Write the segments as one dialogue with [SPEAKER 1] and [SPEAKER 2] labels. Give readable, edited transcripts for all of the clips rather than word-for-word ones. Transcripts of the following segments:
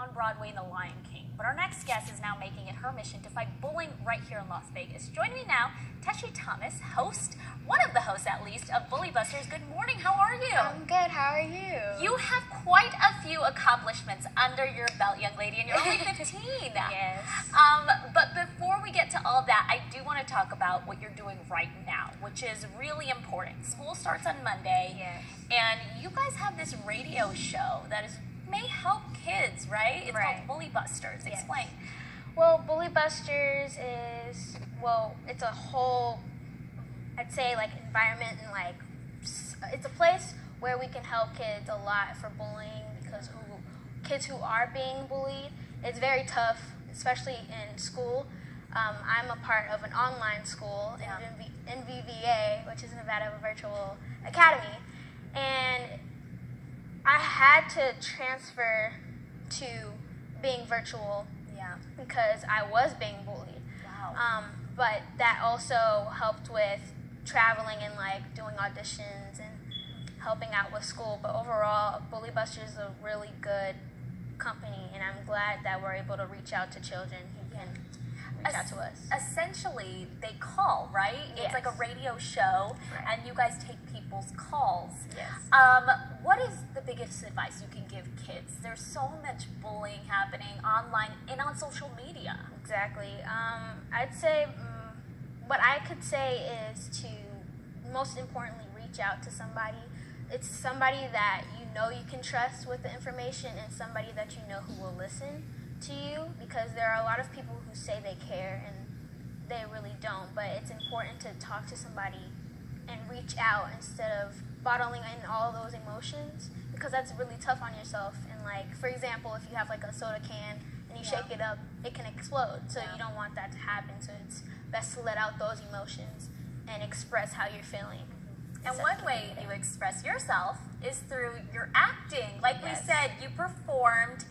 [SPEAKER 1] on Broadway in The Lion King. But our next guest is now making it her mission to fight bullying right here in Las Vegas. Joining me now, Teshi Thomas, host, one of the hosts at least, of Bully Busters. Good morning, how are you?
[SPEAKER 2] I'm good, how are you?
[SPEAKER 1] You have quite a few accomplishments under your belt, young lady, and you're only 15.
[SPEAKER 2] Yes.
[SPEAKER 1] But before we get to all that, I do want to talk about what you're doing right now, which is really important. School starts on Monday,
[SPEAKER 2] Yes.
[SPEAKER 1] and you guys have this radio show that may help kids, right? It's
[SPEAKER 2] Right.
[SPEAKER 1] called Bully Busters.
[SPEAKER 2] Yes.
[SPEAKER 1] Explain.
[SPEAKER 2] Well, Bully Busters is, it's a whole, I'd say, like, environment and, like, it's a place where we can help kids a lot for bullying because kids who are being bullied, it's very tough, especially in school. I'm a part of an online school, NVVA, which is Nevada Virtual Academy, and I had to transfer to being virtual because I was being bullied.
[SPEAKER 1] Wow.
[SPEAKER 2] But that also helped with traveling and like doing auditions and helping out with school. But overall, Bully Busters is a really good company, and I'm glad that we're able to reach out to children who can reach out to us.
[SPEAKER 1] Essentially, they call, right?
[SPEAKER 2] Yes.
[SPEAKER 1] It's like a radio show,
[SPEAKER 2] Right.
[SPEAKER 1] and you guys take people's calls.
[SPEAKER 2] Yes.
[SPEAKER 1] What is the biggest advice you can give kids? There's so much bullying happening online and on social media.
[SPEAKER 2] Exactly. I'd say what I could say is to most importantly reach out to somebody. It's somebody that you know you can trust with the information and somebody that you know who will listen to you, because there are a lot of people who say they care and they really don't, but it's important to talk to somebody and reach out instead of bottling in all those emotions, because that's really tough on yourself. And like, for example, if you have like a soda can and you shake it up, it can explode, so you don't want that to happen. So it's best to let out those emotions and express how you're feeling.
[SPEAKER 1] And one way you express yourself is through your acting. Like
[SPEAKER 2] Yes.
[SPEAKER 1] we said, you performed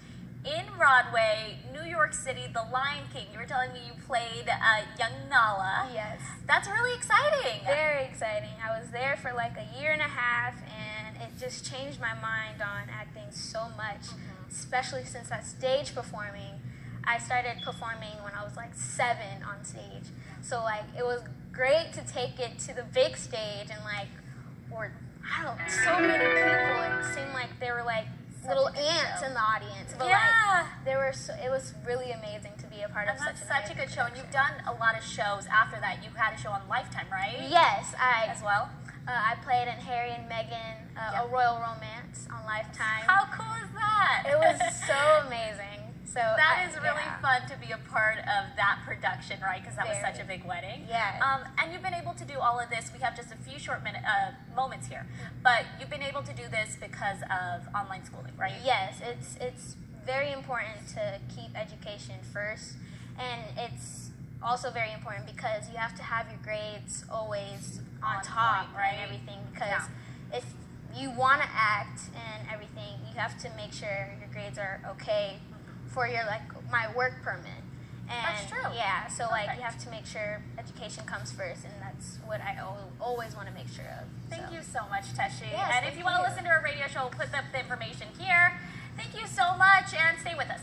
[SPEAKER 1] in Broadway, New York City, The Lion King. You were telling me you played young Nala.
[SPEAKER 2] Yes.
[SPEAKER 1] That's really exciting.
[SPEAKER 2] Very exciting. I was there for like a year and a half, and it just changed my mind on acting so much, especially since I stage performing. I started performing when I was like 7 on stage. So like it was great to take it to the big stage and like, so many people, and it seemed like there were like little ants in the audience. But it was really amazing to be a part of
[SPEAKER 1] Such a good show. And you've done a lot of shows after that. You had a show on Lifetime, right?
[SPEAKER 2] Yes,
[SPEAKER 1] As well?
[SPEAKER 2] I played in Harry and Meghan, A Royal Romance on Lifetime.
[SPEAKER 1] How cool is that?
[SPEAKER 2] It was so amazing. So
[SPEAKER 1] that is really fun to be a part of that production, right? Because that was such a big wedding.
[SPEAKER 2] Yes.
[SPEAKER 1] And you've been able to do all of this. We have just a few short moments here, but you've been able to do this because of online schooling, right?
[SPEAKER 2] Yes, it's very important to keep education first, and it's also very important because you have to have your grades always on top,
[SPEAKER 1] point, right?
[SPEAKER 2] And everything. Because if you want to act and everything, you have to make sure your grades are okay for your my work permit. And
[SPEAKER 1] that's true.
[SPEAKER 2] Yeah, so like you have to make sure education comes first, and that's what I always want to make sure of.
[SPEAKER 1] Thank you so much, Teshi.
[SPEAKER 2] Yes,
[SPEAKER 1] and if you want to listen to our radio show, we'll put up the information here. Thank you so much, and stay with us.